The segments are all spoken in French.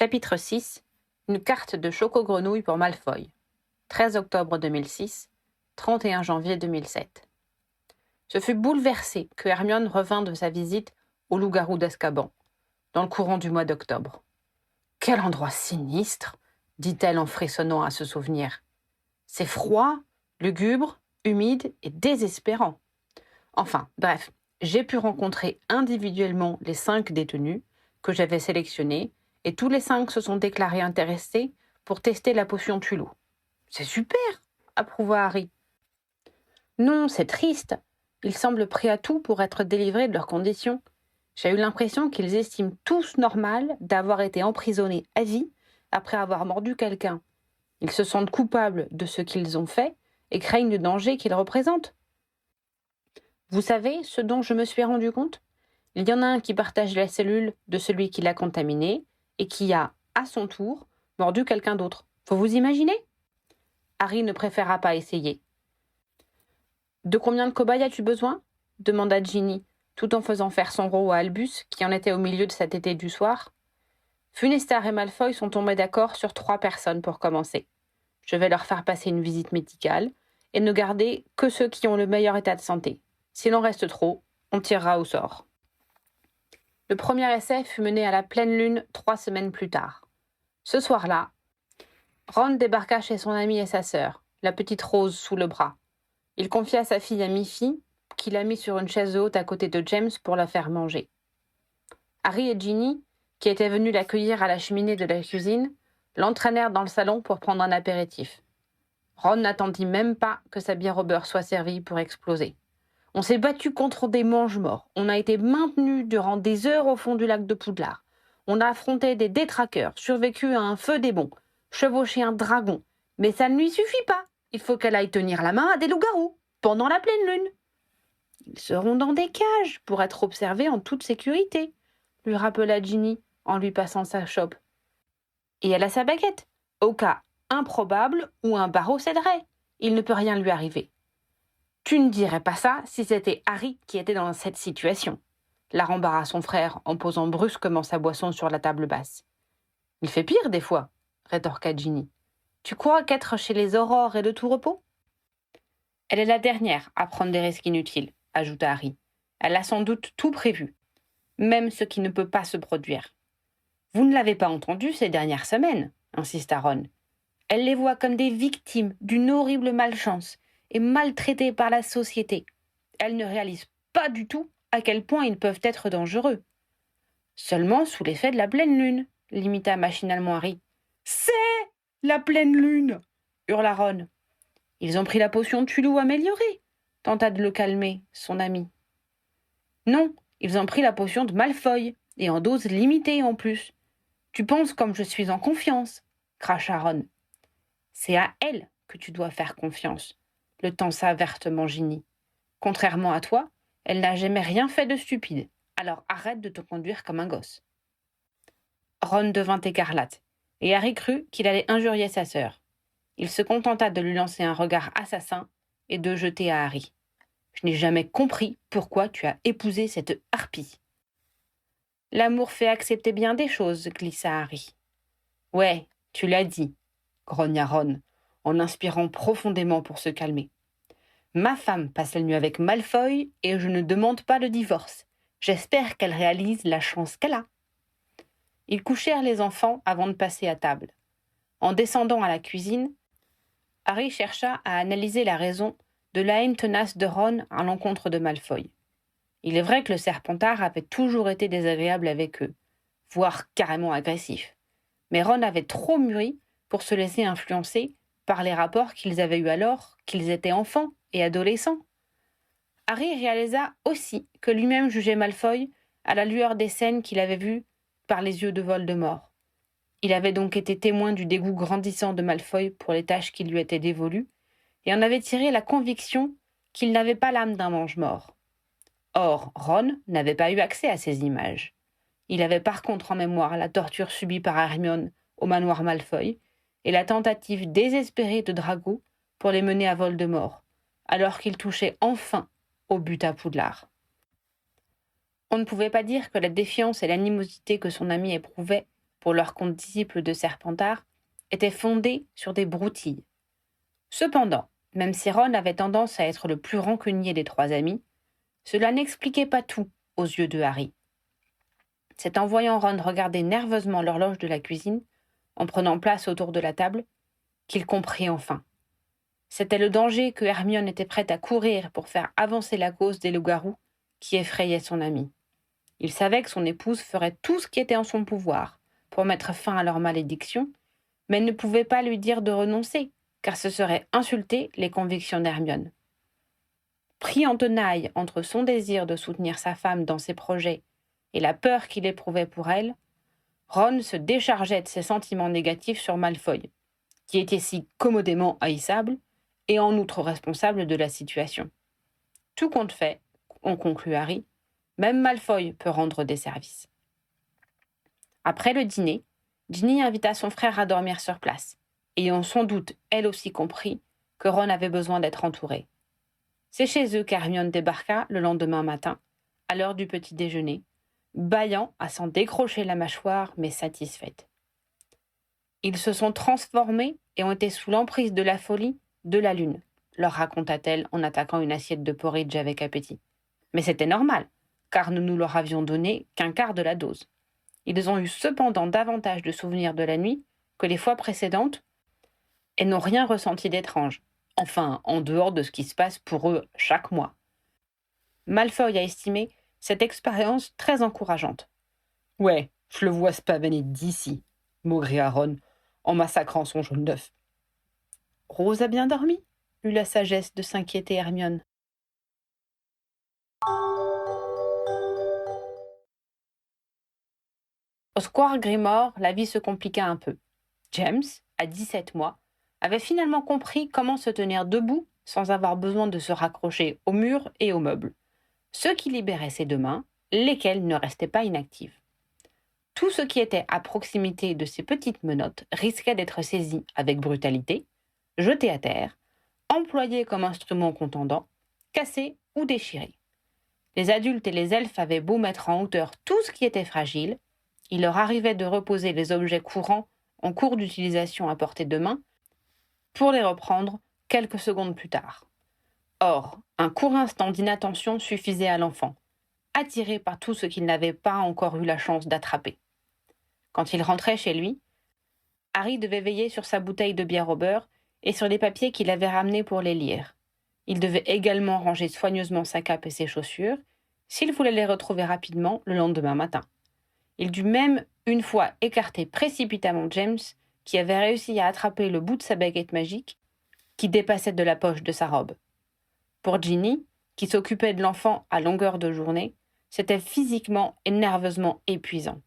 Chapitre 6. Une carte de Choco-Grenouille pour Malfoy. 13 octobre 2006, 31 janvier 2007. Ce fut bouleversé que Hermione revint de sa visite au loup-garou d'Azkaban, dans le courant du mois d'octobre. « Quel endroit sinistre !» dit-elle en frissonnant à ce souvenir. « C'est froid, lugubre, humide et désespérant. Enfin, bref, j'ai pu rencontrer individuellement les 5 détenus que j'avais sélectionnés et tous les 5 se sont déclarés intéressés pour tester la potion Tulou. C'est super, approuva Harry. Non, c'est triste. Ils semblent prêts à tout pour être délivrés de leurs conditions. J'ai eu l'impression qu'ils estiment tous normal d'avoir été emprisonnés à vie après avoir mordu quelqu'un. Ils se sentent coupables de ce qu'ils ont fait et craignent le danger qu'ils représentent. Vous savez ce dont je me suis rendu compte ? Il y en a un qui partage la cellule de celui qui l'a contaminé et qui a, à son tour, mordu quelqu'un d'autre. Faut vous imaginer ? Harry ne préféra pas essayer. « De combien de cobayes as-tu besoin ?» demanda Ginny, tout en faisant faire son rôle à Albus, qui en était au milieu de cet été du soir. Funestar et Malfoy sont tombés d'accord sur 3 personnes pour commencer. Je vais leur faire passer une visite médicale et ne garder que ceux qui ont le meilleur état de santé. S'il en reste trop, on tirera au sort. Le premier essai fut mené à la pleine lune 3 semaines plus tard. Ce soir-là, Ron débarqua chez son ami et sa sœur, la petite Rose sous le bras. Il confia sa fille à Miffy, qui l'a mis sur une chaise haute à côté de James pour la faire manger. Harry et Ginny, qui étaient venus l'accueillir à la cheminée de la cuisine, l'entraînèrent dans le salon pour prendre un apéritif. Ron n'attendit même pas que sa bière au beurre soit servie pour exploser. On s'est battu contre des mange-morts. On a été maintenus durant des heures au fond du lac de Poudlard. On a affronté des détraqueurs, survécu à un feu démon, chevauché un dragon. Mais ça ne lui suffit pas. Il faut qu'elle aille tenir la main à des loups-garous, pendant la pleine lune. Ils seront dans des cages pour être observés en toute sécurité, lui rappela Ginny en lui passant sa chope. Et elle a sa baguette, au cas improbable où un barreau céderait. Il ne peut rien lui arriver. Tu ne dirais pas ça si c'était Harry qui était dans cette situation, la rembarra son frère en posant brusquement sa boisson sur la table basse. Il fait pire des fois, rétorqua Ginny. Tu crois qu'être chez les aurores est de tout repos ? Elle est la dernière à prendre des risques inutiles, ajouta Harry. Elle a sans doute tout prévu, même ce qui ne peut pas se produire. Vous ne l'avez pas entendu ces dernières semaines, insista Ron. Elle les voit comme des victimes d'une horrible malchance et maltraitées par la société. Elle ne réalise pas du tout à quel point ils peuvent être dangereux. Seulement sous l'effet de la pleine lune, limita machinalement Harry. C'est la pleine lune, hurla Ron. Ils ont pris la potion Tulou améliorée, tenta de le calmer son ami. Non, ils ont pris la potion de Malfoy, et en dose limitée en plus. Tu penses comme je suis en confiance, cracha Ron. C'est à elle que tu dois faire confiance, le tensa vertement Ginny. Contrairement à toi, elle n'a jamais rien fait de stupide, alors arrête de te conduire comme un gosse. Ron devint écarlate, et Harry crut qu'il allait injurier sa sœur. Il se contenta de lui lancer un regard assassin et de jeter à Harry. « Je n'ai jamais compris pourquoi tu as épousé cette harpie. » « L'amour fait accepter bien des choses, glissa Harry. « Ouais, tu l'as dit, grogna Ron, en inspirant profondément pour se calmer. Ma femme passe la nuit avec Malfoy et je ne demande pas le divorce. J'espère qu'elle réalise la chance qu'elle a. » Ils couchèrent les enfants avant de passer à table. En descendant à la cuisine, Harry chercha à analyser la raison de la haine tenace de Ron à l'encontre de Malfoy. Il est vrai que le Serpentard avait toujours été désagréable avec eux, voire carrément agressif. Mais Ron avait trop mûri pour se laisser influencer par les rapports qu'ils avaient eus alors qu'ils étaient enfants et adolescents. Harry réalisa aussi que lui-même jugeait Malfoy à la lueur des scènes qu'il avait vues par les yeux de Voldemort. Il avait donc été témoin du dégoût grandissant de Malfoy pour les tâches qui lui étaient dévolues et en avait tiré la conviction qu'il n'avait pas l'âme d'un mange-mort. Or, Ron n'avait pas eu accès à ces images. Il avait par contre en mémoire la torture subie par Hermione au manoir Malfoy et la tentative désespérée de Drago pour les mener à Voldemort, alors qu'il touchait enfin au but à Poudlard. On ne pouvait pas dire que la défiance et l'animosité que son ami éprouvait pour leurs condisciples de Serpentard, était fondée sur des broutilles. Cependant, même si Ron avait tendance à être le plus rancunier des trois amis, cela n'expliquait pas tout aux yeux de Harry. C'est en voyant Ron regarder nerveusement l'horloge de la cuisine, en prenant place autour de la table, qu'il comprit enfin. C'était le danger que Hermione était prête à courir pour faire avancer la cause des loups-garous qui effrayait son ami. Il savait que son épouse ferait tout ce qui était en son pouvoir pour mettre fin à leur malédiction, mais ne pouvait pas lui dire de renoncer, car ce serait insulter les convictions d'Hermione. Pris en tenaille entre son désir de soutenir sa femme dans ses projets et la peur qu'il éprouvait pour elle, Ron se déchargeait de ses sentiments négatifs sur Malfoy, qui était si commodément haïssable et en outre responsable de la situation. Tout compte fait, en conclut Harry, même Malfoy peut rendre des services. Après le dîner, Ginny invita son frère à dormir sur place, ayant sans doute elle aussi compris que Ron avait besoin d'être entouré. C'est chez eux qu'Hermione débarqua le lendemain matin, à l'heure du petit déjeuner, bâillant à s'en décrocher la mâchoire, mais satisfaite. Ils se sont transformés et ont été sous l'emprise de la folie de la lune, leur raconta-t-elle en attaquant une assiette de porridge avec appétit. Mais c'était normal, car nous ne leur avions donné qu'un quart de la dose. Ils ont eu cependant davantage de souvenirs de la nuit que les fois précédentes et n'ont rien ressenti d'étrange, enfin en dehors de ce qui se passe pour eux chaque mois. Malfoy a estimé cette expérience très encourageante. « Ouais, je le vois se pavaner d'ici », maugréa Ron en massacrant son jaune d'œuf. « Rose a bien dormi ?» eut la sagesse de s'inquiéter Hermione. Au square Grimmauld, la vie se compliqua un peu. James, à 17 mois, avait finalement compris comment se tenir debout sans avoir besoin de se raccrocher au mur et aux meubles, ce qui libérait ses deux mains, lesquelles ne restaient pas inactives. Tout ce qui était à proximité de ces petites menottes risquait d'être saisi avec brutalité, jeté à terre, employé comme instrument contendant, cassé ou déchiré. Les adultes et les elfes avaient beau mettre en hauteur tout ce qui était fragile, il leur arrivait de reposer les objets courants en cours d'utilisation à portée de main pour les reprendre quelques secondes plus tard. Or, un court instant d'inattention suffisait à l'enfant, attiré par tout ce qu'il n'avait pas encore eu la chance d'attraper. Quand il rentrait chez lui, Harry devait veiller sur sa bouteille de bière au beurre et sur les papiers qu'il avait ramenés pour les lire. Il devait également ranger soigneusement sa cape et ses chaussures, s'il voulait les retrouver rapidement le lendemain matin. Il dut même une fois écarter précipitamment James, qui avait réussi à attraper le bout de sa baguette magique qui dépassait de la poche de sa robe. Pour Ginny, qui s'occupait de l'enfant à longueur de journée, c'était physiquement et nerveusement épuisant.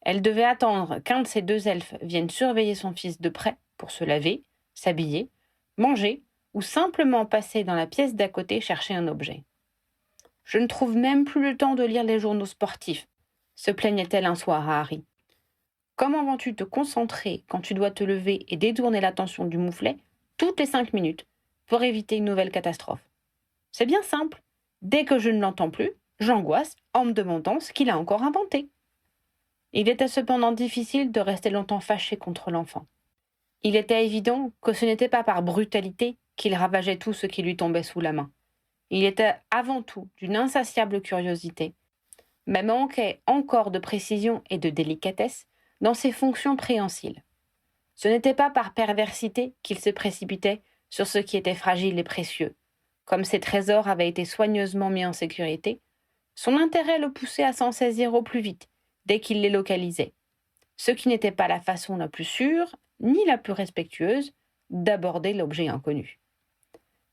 Elle devait attendre qu'un de ses deux elfes vienne surveiller son fils de près pour se laver, s'habiller, manger ou simplement passer dans la pièce d'à côté chercher un objet. « Je ne trouve même plus le temps de lire les journaux sportifs », se plaignait-elle un soir à Harry. « Comment vas-tu te concentrer quand tu dois te lever et détourner l'attention du mouflet toutes les 5 minutes pour éviter une nouvelle catastrophe ? C'est bien simple. Dès que je ne l'entends plus, j'angoisse en me demandant ce qu'il a encore inventé. » Il était cependant difficile de rester longtemps fâché contre l'enfant. Il était évident que ce n'était pas par brutalité qu'il ravageait tout ce qui lui tombait sous la main. Il était avant tout d'une insatiable curiosité, mais manquait encore de précision et de délicatesse dans ses fonctions préhensiles. Ce n'était pas par perversité qu'il se précipitait sur ce qui était fragile et précieux. Comme ses trésors avaient été soigneusement mis en sécurité, son intérêt le poussait à s'en saisir au plus vite, dès qu'il les localisait, ce qui n'était pas la façon la plus sûre, ni la plus respectueuse, d'aborder l'objet inconnu.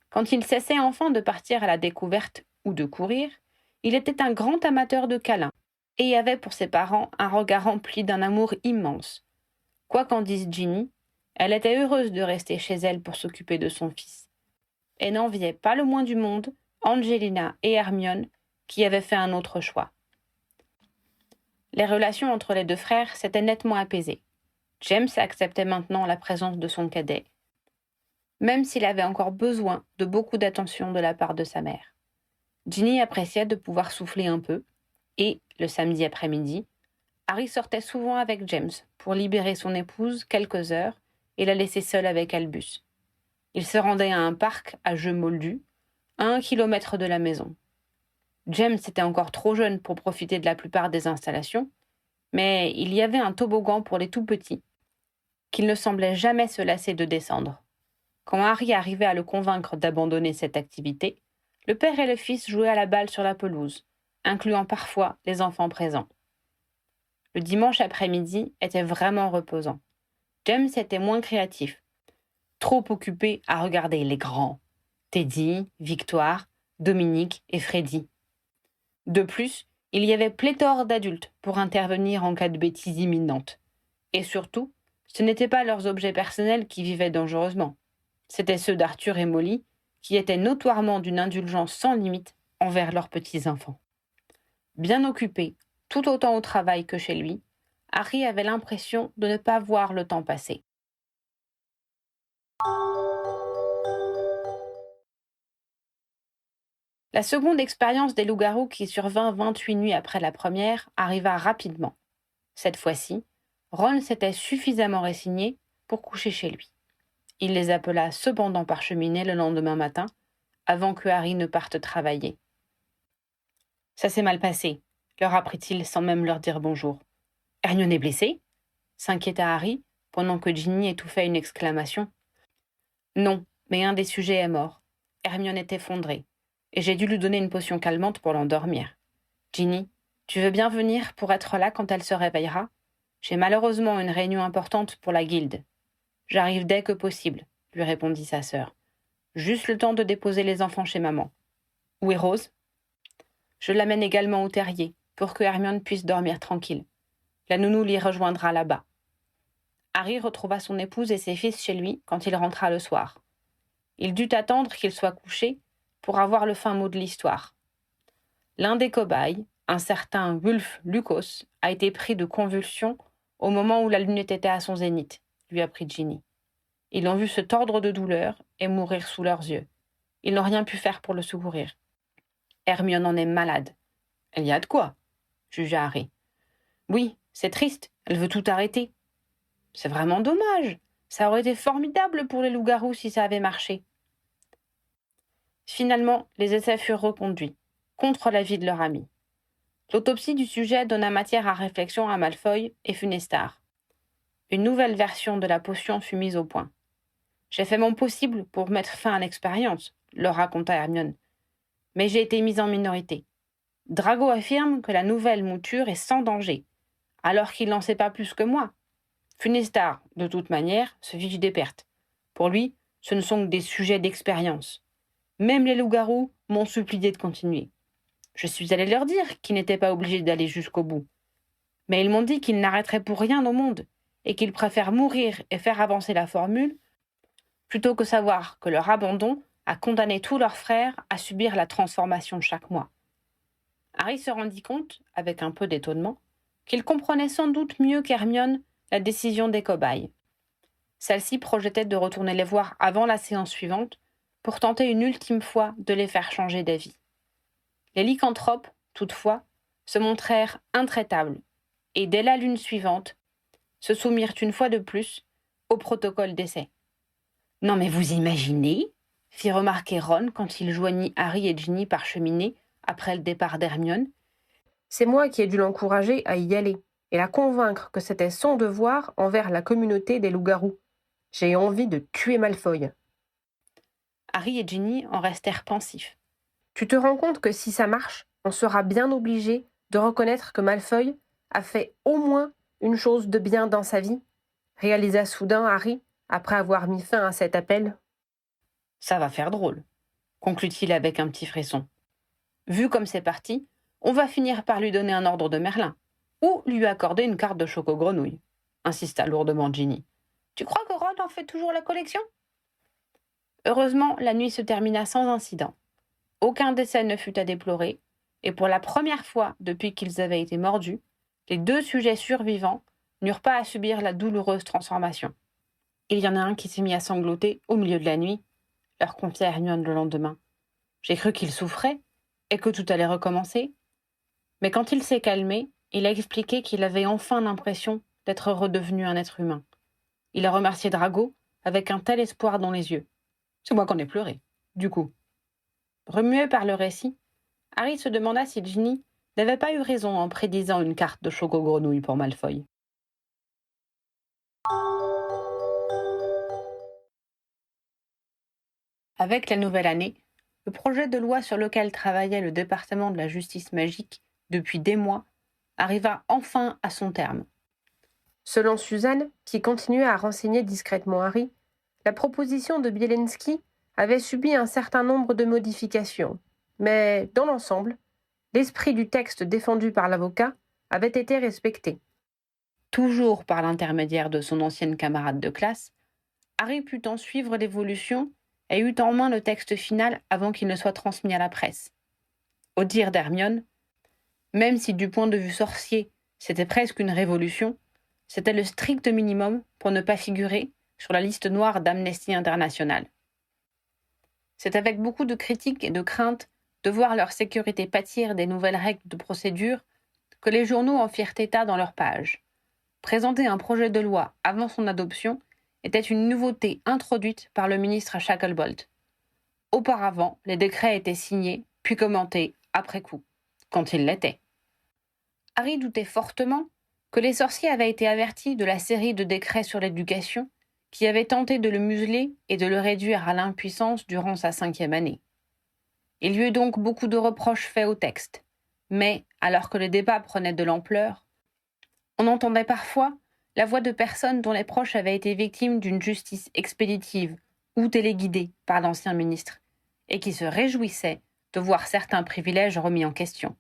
Quand il cessait enfin de partir à la découverte ou de courir, il était un grand amateur de câlins, et avait pour ses parents un regard rempli d'un amour immense. Quoi qu'en dise Ginny, elle était heureuse de rester chez elle pour s'occuper de son fils, et n'enviait pas le moins du monde Angelina et Hermione, qui avaient fait un autre choix. Les relations entre les deux frères s'étaient nettement apaisées. James acceptait maintenant la présence de son cadet, même s'il avait encore besoin de beaucoup d'attention de la part de sa mère. Ginny appréciait de pouvoir souffler un peu, et, le samedi après-midi, Harry sortait souvent avec James pour libérer son épouse quelques heures et la laisser seule avec Albus. Il se rendait à un parc à jeux moldus, à 1 kilomètre de la maison. James était encore trop jeune pour profiter de la plupart des installations, mais il y avait un toboggan pour les tout-petits, qu'il ne semblait jamais se lasser de descendre. Quand Harry arrivait à le convaincre d'abandonner cette activité, le père et le fils jouaient à la balle sur la pelouse, incluant parfois les enfants présents. Le dimanche après-midi était vraiment reposant. James était moins créatif, trop occupé à regarder les grands, Teddy, Victoire, Dominique et Freddy. De plus, il y avait pléthore d'adultes pour intervenir en cas de bêtise imminente. Et surtout, ce n'étaient pas leurs objets personnels qui vivaient dangereusement. C'étaient ceux d'Arthur et Molly, qui étaient notoirement d'une indulgence sans limite envers leurs petits-enfants. Bien occupé, tout autant au travail que chez lui, Harry avait l'impression de ne pas voir le temps passer. La seconde expérience des loups-garous, qui survint 28 nuits après la première, arriva rapidement. Cette fois-ci, Ron s'était suffisamment résigné pour coucher chez lui. Il les appela cependant par cheminée le lendemain matin, avant que Harry ne parte travailler. « Ça s'est mal passé », leur apprit-il sans même leur dire bonjour. « Hermione est blessée ?» s'inquiéta Harry, pendant que Ginny étouffait une exclamation. « Non, mais un des sujets est mort. Hermione est effondrée, et j'ai dû lui donner une potion calmante pour l'endormir. Ginny, tu veux bien venir pour être là quand elle se réveillera ? J'ai malheureusement une réunion importante pour la guilde. »« J'arrive dès que possible, » lui répondit sa sœur. « Juste le temps de déposer les enfants chez maman. »« Où est Rose ? » ?»« Je l'amène également au terrier, pour que Hermione puisse dormir tranquille. La nounou l'y rejoindra là-bas. » Harry retrouva son épouse et ses fils chez lui quand il rentra le soir. Il dut attendre qu'ils soient couchés pour avoir le fin mot de l'histoire. L'un des cobayes, un certain Wulf Lucas, a été pris de convulsions au moment où la lune était à son zénith, lui apprit Ginny. Ils l'ont vu se tordre de douleur et mourir sous leurs yeux. Ils n'ont rien pu faire pour le secourir. Hermione en est malade. Elle y a de quoi, jugea Harry. Oui, c'est triste, elle veut tout arrêter. C'est vraiment dommage. Ça aurait été formidable pour les loups-garous si ça avait marché. Finalement, les essais furent reconduits, contre l'avis de leur ami. L'autopsie du sujet donna matière à réflexion à Malfoy et Funestard. Une nouvelle version de la potion fut mise au point. « J'ai fait mon possible pour mettre fin à l'expérience, » leur raconta Hermione. « Mais j'ai été mise en minorité. Drago affirme que la nouvelle mouture est sans danger, alors qu'il n'en sait pas plus que moi. Funestard, de toute manière, se fiche des pertes. Pour lui, ce ne sont que des sujets d'expérience. Même les loups-garous m'ont supplié de continuer. Je suis allée leur dire qu'ils n'étaient pas obligés d'aller jusqu'au bout. Mais ils m'ont dit qu'ils n'arrêteraient pour rien au monde et qu'ils préfèrent mourir et faire avancer la formule plutôt que savoir que leur abandon a condamné tous leurs frères à subir la transformation chaque mois. » Harry se rendit compte, avec un peu d'étonnement, qu'il comprenait sans doute mieux qu'Hermione la décision des cobayes. Celle-ci projetait de retourner les voir avant la séance suivante pour tenter une ultime fois de les faire changer d'avis. Les lycanthropes, toutefois, se montrèrent intraitables et dès la lune suivante, se soumirent une fois de plus au protocole d'essai. « Non mais vous imaginez ?» fit remarquer Ron quand il joignit Harry et Ginny par cheminée après le départ d'Hermione. « C'est moi qui ai dû l'encourager à y aller et la convaincre que c'était son devoir envers la communauté des loups-garous. J'ai envie de tuer Malfoy. » Harry et Ginny en restèrent pensifs. « Tu te rends compte que si ça marche, on sera bien obligé de reconnaître que Malfoy a fait au moins une chose de bien dans sa vie ?» réalisa soudain Harry, après avoir mis fin à cet appel. « Ça va faire drôle, » conclut-il avec un petit frisson. « Vu comme c'est parti, on va finir par lui donner un ordre de Merlin, ou lui accorder une carte de Choco-Grenouille, » insista lourdement Ginny. « Tu crois que Ron en fait toujours la collection ?» Heureusement, la nuit se termina sans incident. Aucun décès ne fut à déplorer, et pour la première fois depuis qu'ils avaient été mordus, les 2 sujets survivants n'eurent pas à subir la douloureuse transformation. « Il y en a un qui s'est mis à sangloter au milieu de la nuit, » leur confia Hermione le lendemain. « J'ai cru qu'il souffrait et que tout allait recommencer. Mais quand il s'est calmé, il a expliqué qu'il avait enfin l'impression d'être redevenu un être humain. Il a remercié Drago avec un tel espoir dans les yeux. C'est moi qu'on ai pleuré, du coup. Remué par le récit, Harry se demanda si Ginny n'avait pas eu raison en prédisant une carte de Choco-Grenouille pour Malfoy. Avec la nouvelle année, le projet de loi sur lequel travaillait le département de la justice magique depuis des mois arriva enfin à son terme. Selon Suzanne, qui continuait à renseigner discrètement Harry, la proposition de Bielenski avait subi un certain nombre de modifications, mais dans l'ensemble, l'esprit du texte défendu par l'avocat avait été respecté. Toujours par l'intermédiaire de son ancienne camarade de classe, Harry put en suivre l'évolution et eut en main le texte final avant qu'il ne soit transmis à la presse. Au dire d'Hermione, même si du point de vue sorcier, c'était presque une révolution, c'était le strict minimum pour ne pas figurer sur la liste noire d'Amnesty International. C'est avec beaucoup de critiques et de craintes de voir leur sécurité pâtir des nouvelles règles de procédure que les journaux en firent état dans leurs pages. Présenter un projet de loi avant son adoption était une nouveauté introduite par le ministre Shacklebolt. Auparavant, les décrets étaient signés, puis commentés après coup, quand ils l'étaient. Harry doutait fortement que les sorciers avaient été avertis de la série de décrets sur l'éducation qui avaient tenté de le museler et de le réduire à l'impuissance durant sa 5e année. Il y eut donc beaucoup de reproches faits au texte, mais, alors que les débats prenaient de l'ampleur, on entendait parfois la voix de personnes dont les proches avaient été victimes d'une justice expéditive ou téléguidée par l'ancien ministre, et qui se réjouissaient de voir certains privilèges remis en question.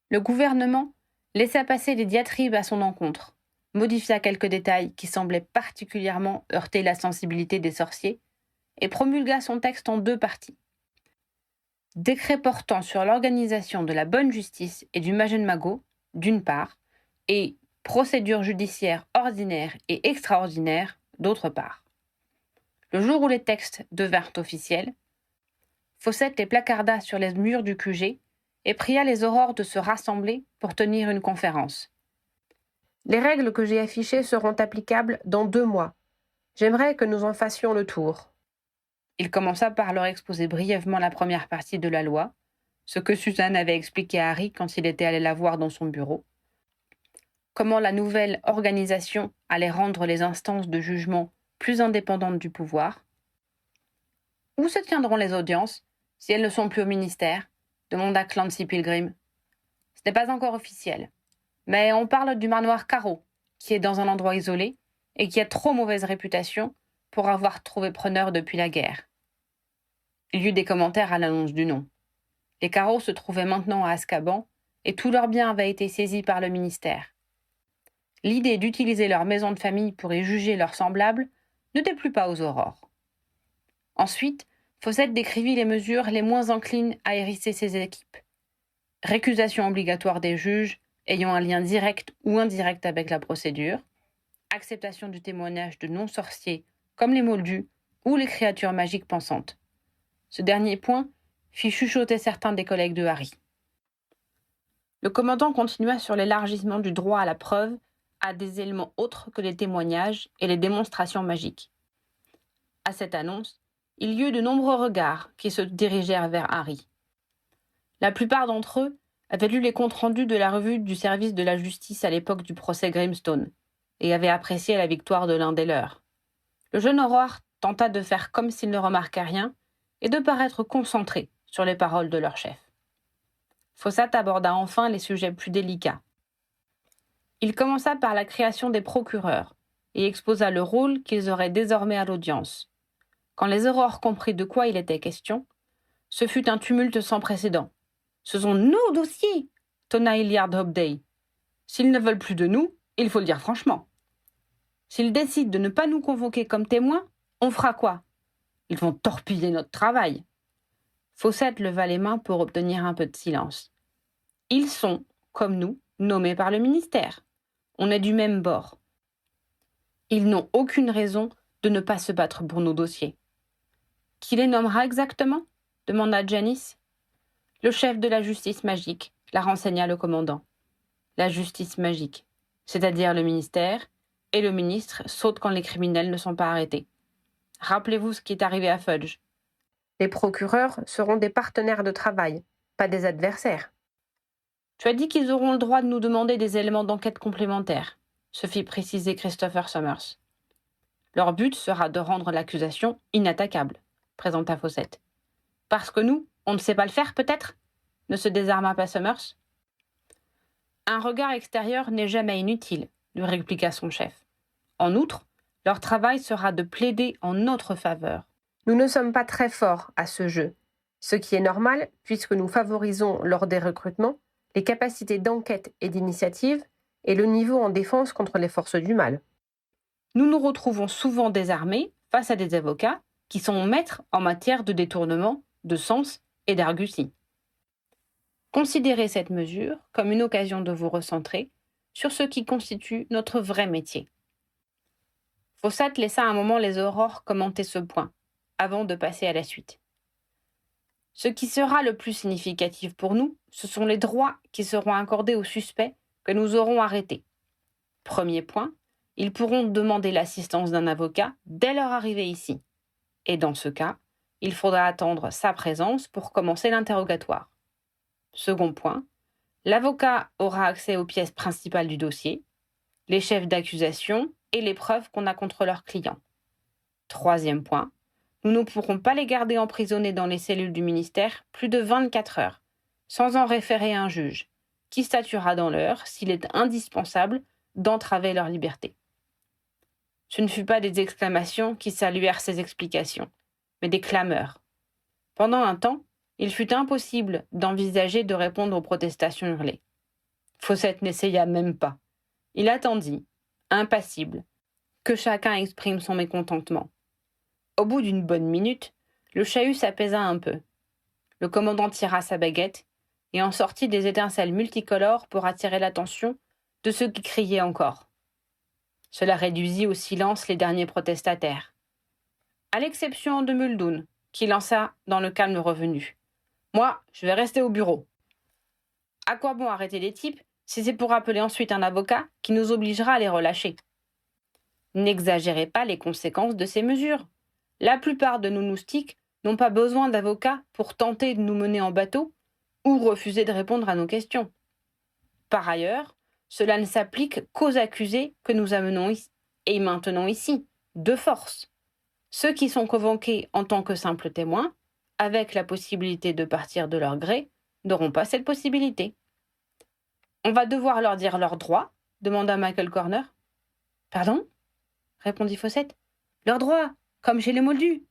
Le gouvernement laissa passer des diatribes à son encontre, modifia quelques détails qui semblaient particulièrement heurter la sensibilité des sorciers, et promulgua son texte en 2 parties. Décret portant sur l'organisation de la bonne justice et du Magen-Mago, d'une part, et procédure judiciaire ordinaire et extraordinaire, d'autre part. Le jour où les textes devinrent officiels, Fawcett les placarda sur les murs du QG et pria les aurores de se rassembler pour tenir une conférence. Les règles que j'ai affichées seront applicables dans 2 mois. J'aimerais que nous en fassions le tour. Il commença par leur exposer brièvement la première partie de la loi, ce que Suzanne avait expliqué à Harry quand il était allé la voir dans son bureau, comment la nouvelle organisation allait rendre les instances de jugement plus indépendantes du pouvoir. Où se tiendront les audiences, si elles ne sont plus au ministère, demanda Clancy Pilgrim. Ce n'est pas encore officiel, mais on parle du manoir Carreau, qui est dans un endroit isolé et qui a trop mauvaise réputation pour avoir trouvé preneur depuis la guerre. Il y eut des commentaires à l'annonce du nom. Les Carreaux se trouvaient maintenant à Azkaban et tous leurs biens avaient été saisis par le ministère. L'idée d'utiliser leur maison de famille pour y juger leurs semblables ne déplut pas aux aurores. Ensuite, Fawcett décrivit les mesures les moins enclines à hérisser ses équipes. Récusation obligatoire des juges ayant un lien direct ou indirect avec la procédure, acceptation du témoignage de non-sorciers comme les moldus ou les créatures magiques pensantes. Ce dernier point fit chuchoter certains des collègues de Harry. Le commandant continua sur l'élargissement du droit à la preuve à des éléments autres que les témoignages et les démonstrations magiques. À cette annonce, il y eut de nombreux regards qui se dirigèrent vers Harry. La plupart d'entre eux avaient lu les comptes rendus de la revue du service de la justice à l'époque du procès Grimstone et avaient apprécié la victoire de l'un des leurs. Le jeune Aurore tenta de faire comme s'il ne remarquait rien et de paraître concentré sur les paroles de leur chef. Fawcett aborda enfin les sujets plus délicats. Il commença par la création des procureurs et exposa le rôle qu'ils auraient désormais à l'audience. Quand les aurores comprirent de quoi il était question, ce fut un tumulte sans précédent. « Ce sont nos dossiers !» tonna Hilliard Hobday. « S'ils ne veulent plus de nous, il faut le dire franchement. S'ils décident de ne pas nous convoquer comme témoins, on fera quoi? Ils vont torpiller notre travail. » Fawcett leva les mains pour obtenir un peu de silence. « Ils sont, comme nous, nommés par le ministère. On est du même bord. Ils n'ont aucune raison de ne pas se battre pour nos dossiers. » « Qui les nommera exactement ? demanda Janice. Le chef de la justice magique, la renseigna le commandant. La justice magique, c'est-à-dire le ministère, et le ministre sautent quand les criminels ne sont pas arrêtés. Rappelez-vous ce qui est arrivé à Fudge. Les procureurs seront des partenaires de travail, pas des adversaires. Tu as dit qu'ils auront le droit de nous demander des éléments d'enquête complémentaires, se fit préciser Christopher Summers. Leur but sera de rendre l'accusation inattaquable, présenta Fawcett. Parce que nous, on ne sait pas le faire, peut-être ? Ne se désarma pas Summers. Un regard extérieur n'est jamais inutile, lui répliqua son chef. En outre, leur travail sera de plaider en notre faveur. Nous ne sommes pas très forts à ce jeu, ce qui est normal puisque nous favorisons lors des recrutements les capacités d'enquête et d'initiative et le niveau en défense contre les forces du mal. Nous nous retrouvons souvent désarmés face à des avocats qui sont maîtres en matière de détournement, de sens et d'argutie. Considérez cette mesure comme une occasion de vous recentrer sur ce qui constitue notre vrai métier. Fawcett laissa un moment les aurores commenter ce point, avant de passer à la suite. Ce qui sera le plus significatif pour nous, ce sont les droits qui seront accordés aux suspects que nous aurons arrêtés. Premier point, ils pourront demander l'assistance d'un avocat dès leur arrivée ici. Et dans ce cas, il faudra attendre sa présence pour commencer l'interrogatoire. Second point, l'avocat aura accès aux pièces principales du dossier, les chefs d'accusation et les preuves qu'on a contre leurs clients. Troisième point, nous ne pourrons pas les garder emprisonnés dans les cellules du ministère plus de 24 heures, sans en référer à un juge, qui statuera dans l'heure s'il est indispensable d'entraver leur liberté. Ce ne fut pas des exclamations qui saluèrent ces explications, mais des clameurs. Pendant un temps, il fut impossible d'envisager de répondre aux protestations hurlées. Fawcett n'essaya même pas. Il attendit, impassible, que chacun exprime son mécontentement. Au bout d'une bonne minute, le chahut s'apaisa un peu. Le commandant tira sa baguette et en sortit des étincelles multicolores pour attirer l'attention de ceux qui criaient encore. Cela réduisit au silence les derniers protestataires. À l'exception de Muldoon, qui lança dans le calme revenu. « Moi, je vais rester au bureau. » À quoi bon arrêter les types si c'est pour appeler ensuite un avocat qui nous obligera à les relâcher ? N'exagérez pas les conséquences de ces mesures. La plupart de nos moustiques n'ont pas besoin d'avocats pour tenter de nous mener en bateau ou refuser de répondre à nos questions. Par ailleurs, cela ne s'applique qu'aux accusés que nous amenons ici et maintenons ici, de force. Ceux qui sont convoqués en tant que simples témoins, avec la possibilité de partir de leur gré, n'auront pas cette possibilité. « On va devoir leur dire leurs droits ?» demanda Michael Corner. « Pardon ?» répondit Fawcett. « Leurs droits, comme chez les Moldus.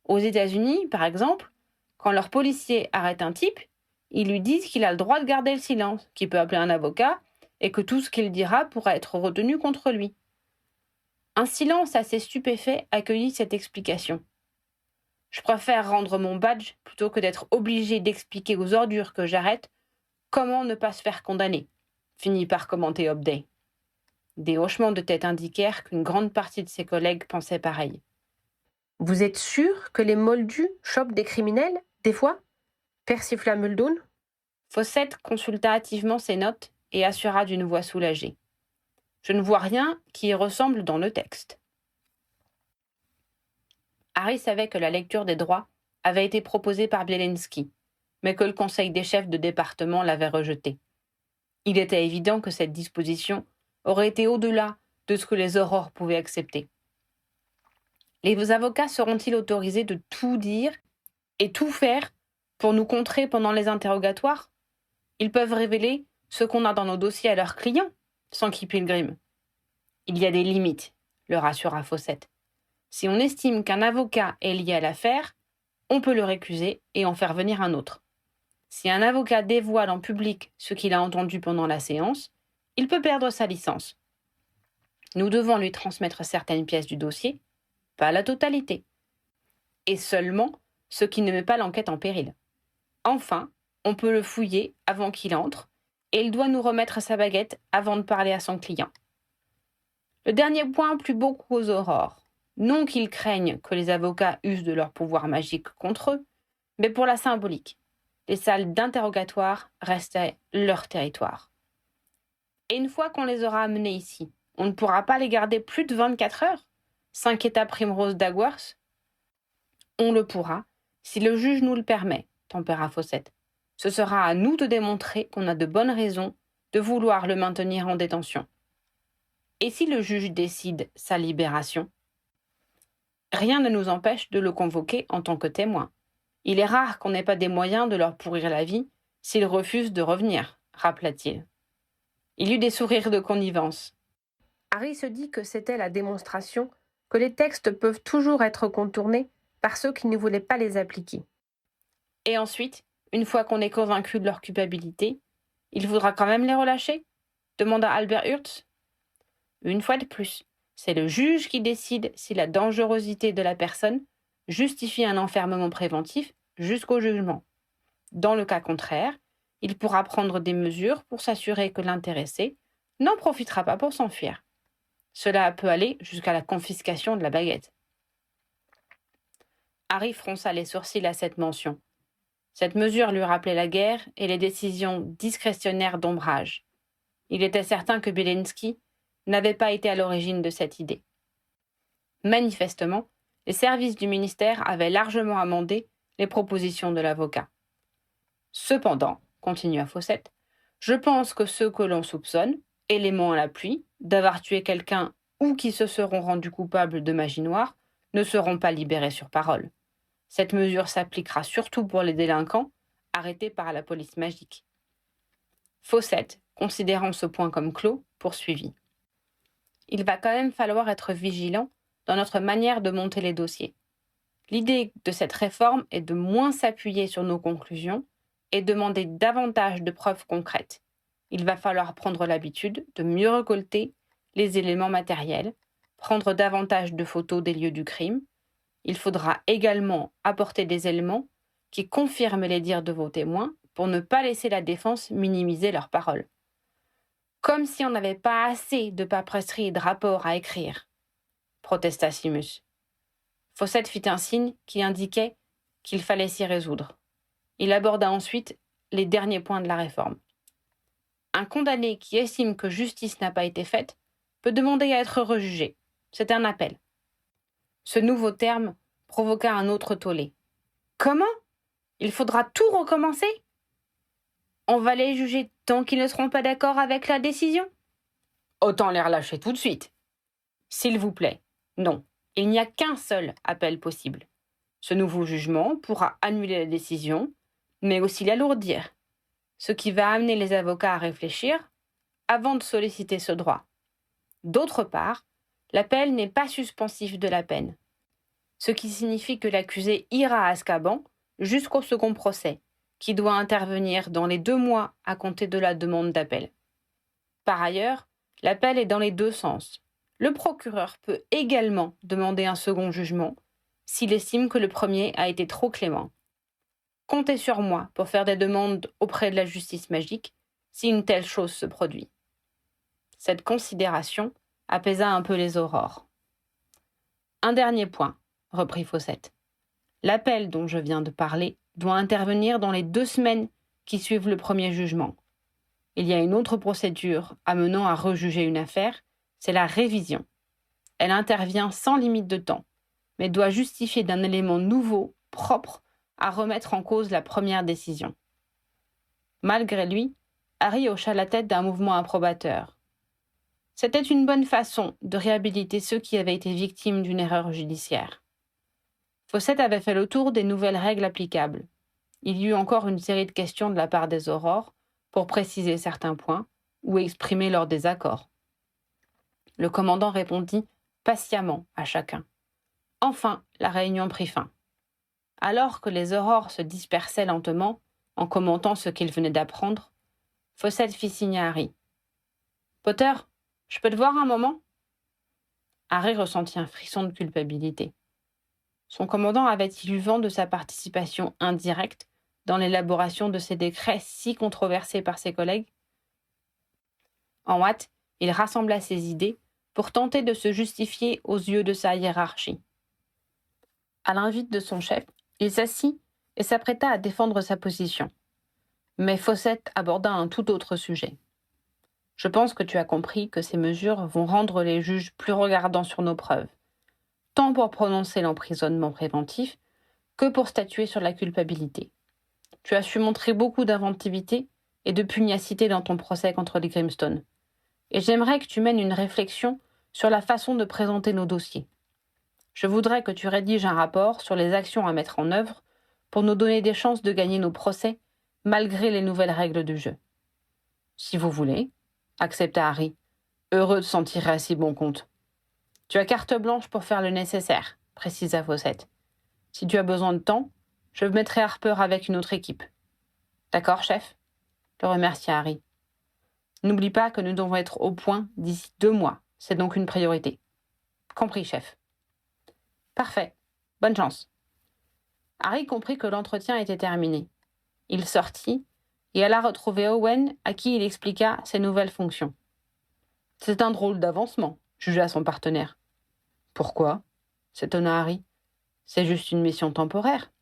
Aux États-Unis, par exemple, quand leur policier arrête un type, ils lui disent qu'il a le droit de garder le silence, qu'il peut appeler un avocat et que tout ce qu'il dira pourra être retenu contre lui. » Un silence assez stupéfait accueillit cette explication. « Je préfère rendre mon badge plutôt que d'être obligé d'expliquer aux ordures que j'arrête comment ne pas se faire condamner, » finit par commenter Hobday. Des hochements de tête indiquèrent qu'une grande partie de ses collègues pensaient pareil. « Vous êtes sûr que les Moldus chopent des criminels, des fois ?» persifla Muldoon. Fawcett consulta hâtivement ses notes et assura d'une voix soulagée. « Je ne vois rien qui y ressemble dans le texte. » Harry savait que la lecture des droits avait été proposée par Bielenski, mais que le conseil des chefs de département l'avait rejetée. Il était évident que cette disposition aurait été au-delà de ce que les aurores pouvaient accepter. Les avocats seront-ils autorisés de tout dire et tout faire pour nous contrer pendant les interrogatoires ? Ils peuvent révéler ce qu'on a dans nos dossiers à leurs clients, s'enquit Pilgrim. Il y a des limites, le rassura Fawcett. Si on estime qu'un avocat est lié à l'affaire, on peut le récuser et en faire venir un autre. Si un avocat dévoile en public ce qu'il a entendu pendant la séance, il peut perdre sa licence. Nous devons lui transmettre certaines pièces du dossier, pas la totalité, et seulement ce qui ne met pas l'enquête en péril. Enfin, on peut le fouiller avant qu'il entre, et il doit nous remettre sa baguette avant de parler à son client. Le dernier point plut beaucoup aux aurores. Non qu'ils craignent que les avocats usent de leur pouvoir magique contre eux, mais pour la symbolique. les salles d'interrogatoire restaient leur territoire. Et une fois qu'on les aura amenés ici, on ne pourra pas les garder plus de 24 heures, s'inquiéta Primrose Dagworth. On le pourra, si le juge nous le permet, tempéra Fawcett. Ce sera à nous de démontrer qu'on a de bonnes raisons de vouloir le maintenir en détention. Et si le juge décide sa libération? Rien ne nous empêche de le convoquer en tant que témoin. Il est rare qu'on n'ait pas des moyens de leur pourrir la vie s'ils refusent de revenir, rappela-t-il. Il y eut des sourires de connivence. Harry se dit que c'était la démonstration que les textes peuvent toujours être contournés par ceux qui ne voulaient pas les appliquer. Et ensuite, une fois qu'on est convaincu de leur culpabilité, il faudra quand même les relâcher? Demanda Albert Hurtz. Une fois de plus, c'est le juge qui décide si la dangerosité de la personne justifie un enfermement préventif jusqu'au jugement. Dans le cas contraire, il pourra prendre des mesures pour s'assurer que l'intéressé n'en profitera pas pour s'enfuir. Cela peut aller jusqu'à la confiscation de la baguette. Harry fronça les sourcils à cette mention. Cette mesure lui rappelait la guerre et les décisions discrétionnaires d'ombrage. Il était certain que Belensky n'avait pas été à l'origine de cette idée. Manifestement, les services du ministère avaient largement amendé les propositions de l'avocat. Cependant, continua Fawcett, je pense que ceux que l'on soupçonne, éléments à l'appui, d'avoir tué quelqu'un ou qui se seront rendus coupables de magie noire, ne seront pas libérés sur parole. Cette mesure s'appliquera surtout pour les délinquants arrêtés par la police magique. Fawcett, considérant ce point comme clos, poursuivit. Il va quand même falloir être vigilant dans notre manière de monter les dossiers. L'idée de cette réforme est de moins s'appuyer sur nos conclusions et demander davantage de preuves concrètes. Il va falloir prendre l'habitude de mieux récolter les éléments matériels, prendre davantage de photos des lieux du crime. Il faudra également apporter des éléments qui confirment les dires de vos témoins pour ne pas laisser la défense minimiser leurs paroles. Comme si on n'avait pas assez de paperasserie et de rapports à écrire, protesta Simus. Fawcett fit un signe qui indiquait qu'il fallait s'y résoudre. Il aborda ensuite les derniers points de la réforme. Un condamné qui estime que justice n'a pas été faite peut demander à être rejugé. C'est un appel. Ce nouveau terme provoqua un autre tollé. Comment? Il faudra tout recommencer? On va les juger tant qu'ils ne seront pas d'accord avec la décision? Autant les relâcher tout de suite. S'il vous plaît, non. Il n'y a qu'un seul appel possible. Ce nouveau jugement pourra annuler la décision, mais aussi l'alourdir, ce qui va amener les avocats à réfléchir avant de solliciter ce droit. D'autre part, l'appel n'est pas suspensif de la peine, ce qui signifie que l'accusé ira à Azkaban jusqu'au second procès, qui doit intervenir dans les 2 mois à compter de la demande d'appel. Par ailleurs, l'appel est dans les 2 sens. Le procureur peut également demander un second jugement s'il estime que le premier a été trop clément. Comptez sur moi pour faire des demandes auprès de la justice magique si une telle chose se produit. Cette considération apaisa un peu les aurores. Un dernier point, reprit Fawcett. L'appel dont je viens de parler doit intervenir dans les 2 semaines qui suivent le premier jugement. Il y a une autre procédure amenant à rejuger une affaire, c'est la révision. Elle intervient sans limite de temps, mais doit justifier d'un élément nouveau, propre, à remettre en cause la première décision. Malgré lui, Harry hocha la tête d'un mouvement approbateur. C'était une bonne façon de réhabiliter ceux qui avaient été victimes d'une erreur judiciaire. Fawcett avait fait le tour des nouvelles règles applicables. Il y eut encore une série de questions de la part des Aurores pour préciser certains points ou exprimer leur désaccord. Le commandant répondit patiemment à chacun. Enfin, la réunion prit fin. Alors que les Aurores se dispersaient lentement, en commentant ce qu'ils venaient d'apprendre, Fawcett fit signe à Harry. « Potter, je peux te voir un moment ?» Harry ressentit un frisson de culpabilité. Son commandant avait-il eu vent de sa participation indirecte dans l'élaboration de ces décrets si controversés par ses collègues? En hâte, il rassembla ses idées pour tenter de se justifier aux yeux de sa hiérarchie. À l'invite de son chef, il s'assit et s'apprêta à défendre sa position. Mais Fawcett aborda un tout autre sujet. « Je pense que tu as compris que ces mesures vont rendre les juges plus regardants sur nos preuves, tant pour prononcer l'emprisonnement préventif que pour statuer sur la culpabilité. Tu as su montrer beaucoup d'inventivité et de pugnacité dans ton procès contre les Grimstone, et j'aimerais que tu mènes une réflexion sur la façon de présenter nos dossiers. Je voudrais que tu rédiges un rapport sur les actions à mettre en œuvre pour nous donner des chances de gagner nos procès malgré les nouvelles règles du jeu. »« Si vous voulez, » accepta Harry, heureux de s'en tirer à si bon compte. « Tu as carte blanche pour faire le nécessaire, » précisa Fawcett. « Si tu as besoin de temps, je mettrai Harper avec une autre équipe. »« D'accord, chef ?» le remercia Harry. « N'oublie pas que nous devons être au point d'ici 2 mois. C'est donc une priorité. »« Compris, chef. »« Parfait. Bonne chance. » Harry comprit que l'entretien était terminé. Il sortit et alla retrouver Owen, à qui il expliqua ses nouvelles fonctions. « C'est un drôle d'avancement, » jugea son partenaire. « Pourquoi ?» s'étonna Harry. « C'est juste une mission temporaire. »«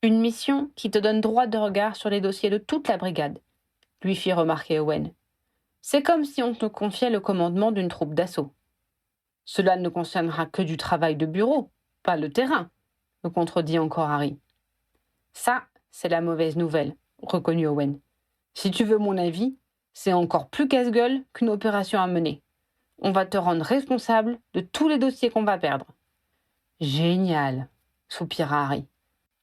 Une mission qui te donne droit de regard sur les dossiers de toute la brigade, » lui fit remarquer Owen. « C'est comme si on te confiait le commandement d'une troupe d'assaut. »« Cela ne concernera que du travail de bureau, pas le terrain, » le contredit encore Harry. « Ça, c'est la mauvaise nouvelle, » reconnut Owen. « Si tu veux mon avis, c'est encore plus casse-gueule qu'une opération à mener. On va te rendre responsable de tous les dossiers qu'on va perdre. »« Génial, » soupira Harry.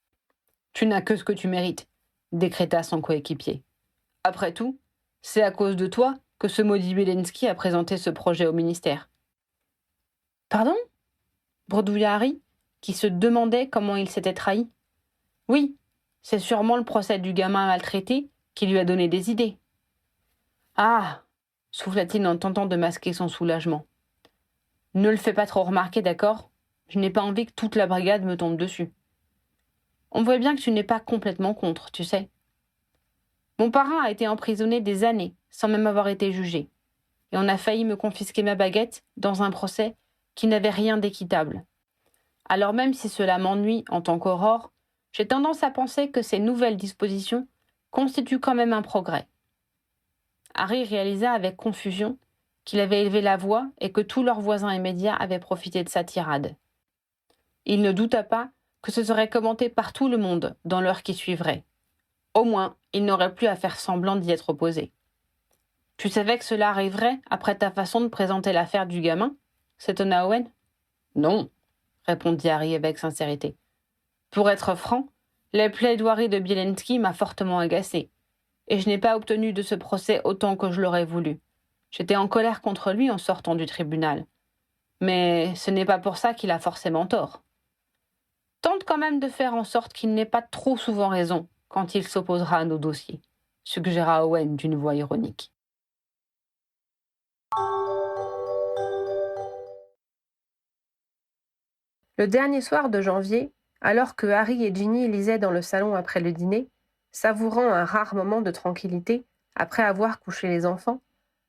« Tu n'as que ce que tu mérites, » décréta son coéquipier. « Après tout, c'est à cause de toi que ce maudit Belensky a présenté ce projet au ministère. »« Pardon ?» bredouilla Harry, qui se demandait comment il s'était trahi. « Oui, c'est sûrement le procès du gamin maltraité qui lui a donné des idées. »« Ah !» souffla-t-il en tentant de masquer son soulagement. « Ne le fais pas trop remarquer, d'accord ? Je n'ai pas envie que toute la brigade me tombe dessus. On voit bien que tu n'es pas complètement contre, tu sais. Mon parrain a été emprisonné des années sans même avoir été jugé, et on a failli me confisquer ma baguette dans un procès qui n'avait rien d'équitable. Alors même si cela m'ennuie en tant qu'Aurore, j'ai tendance à penser que ces nouvelles dispositions constituent quand même un progrès. » Harry réalisa avec confusion qu'il avait élevé la voix et que tous leurs voisins immédiats avaient profité de sa tirade. Il ne douta pas que ce serait commenté par tout le monde dans l'heure qui suivrait. Au moins, il n'aurait plus à faire semblant d'y être opposé. « Tu savais que cela arriverait après ta façon de présenter l'affaire du gamin ?» s'étonna Owen. « Non, » répondit Harry avec sincérité. « Pour être franc, la plaidoirie de Belensky m'a fortement agacé, et je n'ai pas obtenu de ce procès autant que je l'aurais voulu. J'étais en colère contre lui en sortant du tribunal. Mais ce n'est pas pour ça qu'il a forcément tort. Tente quand même de faire en sorte qu'il n'ait pas trop souvent raison quand il s'opposera à nos dossiers, » suggéra Owen d'une voix ironique. Le dernier soir de janvier, alors que Harry et Ginny lisaient dans le salon après le dîner, savourant un rare moment de tranquillité après avoir couché les enfants,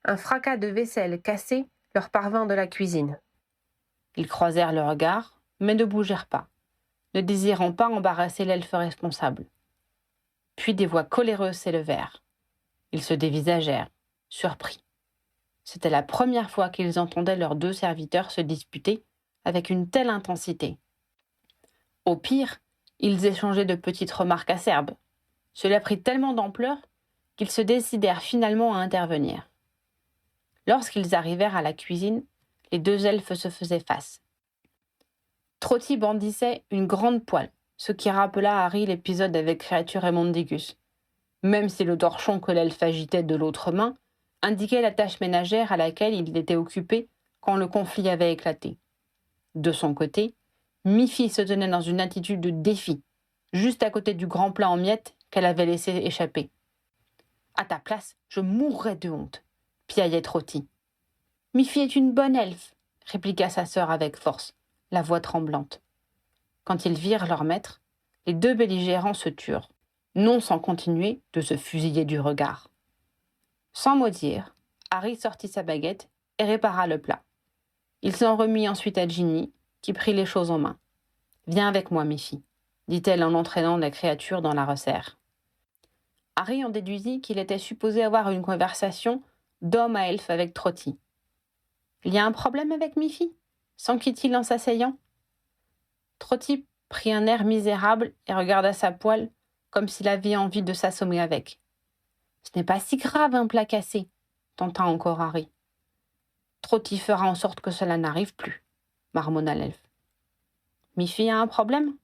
un fracas de vaisselle cassée leur parvint de la cuisine. Ils croisèrent le regard, mais ne bougèrent pas, ne désirant pas embarrasser l'elfe responsable. Puis des voix coléreuses s'élevèrent. Ils se dévisagèrent, surpris. C'était la première fois qu'ils entendaient leurs 2 serviteurs se disputer avec une telle intensité. Au pire, ils échangeaient de petites remarques acerbes. Cela prit tellement d'ampleur qu'ils se décidèrent finalement à intervenir. Lorsqu'ils arrivèrent à la cuisine, les 2 elfes se faisaient face. Trotty brandissait une grande poêle, ce qui rappela à Harry l'épisode avec Créature et Mondigus, même si le torchon que l'elfe agitait de l'autre main indiquait la tâche ménagère à laquelle il était occupé quand le conflit avait éclaté. De son côté, Miffy se tenait dans une attitude de défi, juste à côté du grand plat en miettes qu'elle avait laissé échapper. « À ta place, je mourrais de honte !» piaillait Trotty. « Miffy est une bonne elfe !» répliqua sa sœur avec force, la voix tremblante. Quand ils virent leur maître, les 2 belligérants se turent, non sans continuer de se fusiller du regard. Sans mot dire, Harry sortit sa baguette et répara le plat. Il s'en remit ensuite à Ginny, qui prit les choses en main. « Viens avec moi, Miffy. » dit-elle en entraînant la créature dans la resserre. Harry en déduisit qu'il était supposé avoir une conversation d'homme à elfe avec Trotty. « Il y a un problème avec Miffy » s'enquit-il en s'asseyant. Trotty prit un air misérable et regarda sa poêle comme s'il avait envie de s'assommer avec. « Ce n'est pas si grave un plat cassé » tenta encore Harry. « Trotty fera en sorte que cela n'arrive plus » marmonna l'elfe. « Miffy a un problème »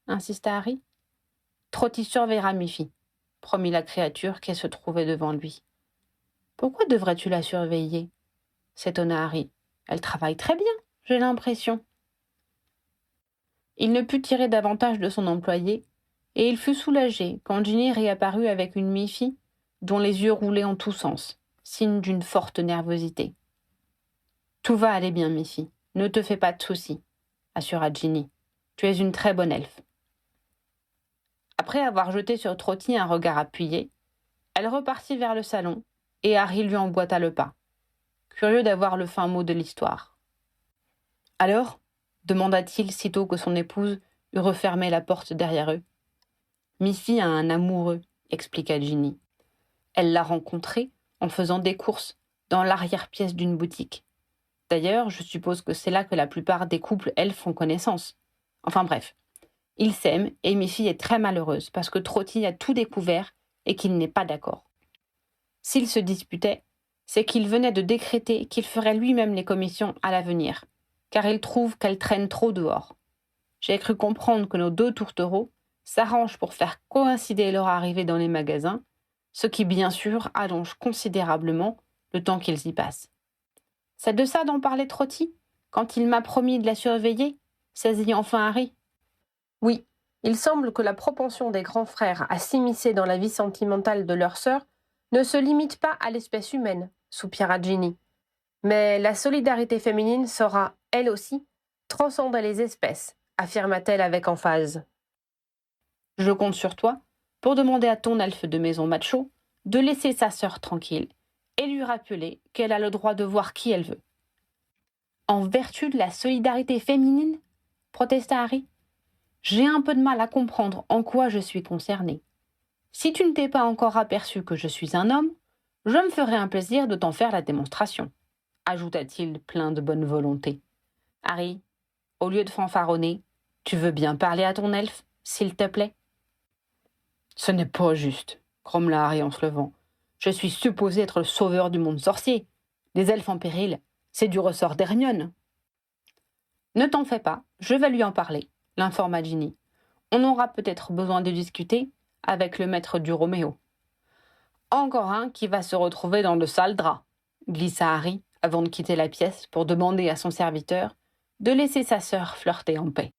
insista Harry. « Trotty surveillera Miffy » promit la créature qui se trouvait devant lui. « Pourquoi devrais-tu la surveiller » s'étonna Harry. « Elle travaille très bien, j'ai l'impression. » Il ne put tirer davantage de son employé, et il fut soulagé quand Ginny réapparut avec une Miffy dont les yeux roulaient en tous sens, signe d'une forte nervosité. « Tout va aller bien, Miffy, ne te fais pas de soucis, » assura Ginny. « Tu es une très bonne elfe. » Après avoir jeté sur Trotty un regard appuyé, elle repartit vers le salon, et Harry lui emboîta le pas, curieux d'avoir le fin mot de l'histoire. « Alors ?» demanda-t-il sitôt que son épouse eut refermé la porte derrière eux. « Miffy a un amoureux, » expliqua Ginny. « Elle l'a rencontré en faisant des courses dans l'arrière-pièce d'une boutique. D'ailleurs, je suppose que c'est là que la plupart des couples elfes font connaissance. Enfin bref, ils s'aiment et Miffy est très malheureuse parce que Trotty a tout découvert et qu'il n'est pas d'accord. S'ils se disputaient, c'est qu'il venait de décréter qu'il ferait lui-même les commissions à l'avenir, car il trouve qu'elle traîne trop dehors. J'ai cru comprendre que nos 2 tourtereaux s'arrangent pour faire coïncider leur arrivée dans les magasins, ce qui, bien sûr, allonge considérablement le temps qu'ils y passent. C'est de ça dont parlait Trotty, quand il m'a promis de la surveiller, saisit enfin Harry. Oui, il semble que la propension des grands frères à s'immiscer dans la vie sentimentale de leur sœur ne se limite pas à l'espèce humaine, soupira Ginny. Mais la solidarité féminine saura, elle aussi, transcender les espèces, affirma-t-elle avec emphase. Je compte sur toi pour demander à ton elfe de maison macho de laisser sa sœur tranquille et lui rappeler qu'elle a le droit de voir qui elle veut. En vertu de la solidarité féminine, protesta Harry. J'ai un peu de mal à comprendre en quoi je suis concernée. Si tu ne t'es pas encore aperçu que je suis un homme, je me ferai un plaisir de t'en faire la démonstration, ajouta-t-il plein de bonne volonté. Harry, au lieu de fanfaronner, tu veux bien parler à ton elfe, s'il te plaît? Ce n'est pas juste, grommela Harry en se levant. Je suis supposé être le sauveur du monde sorcier. Les elfes en péril, c'est du ressort d'Hermione. Ne t'en fais pas, je vais lui en parler, l'informa Ginny. On aura peut-être besoin de discuter avec le maître du Roméo. Encore un qui va se retrouver dans de sales draps, glissa Harry avant de quitter la pièce pour demander à son serviteur de laisser sa sœur flirter en paix.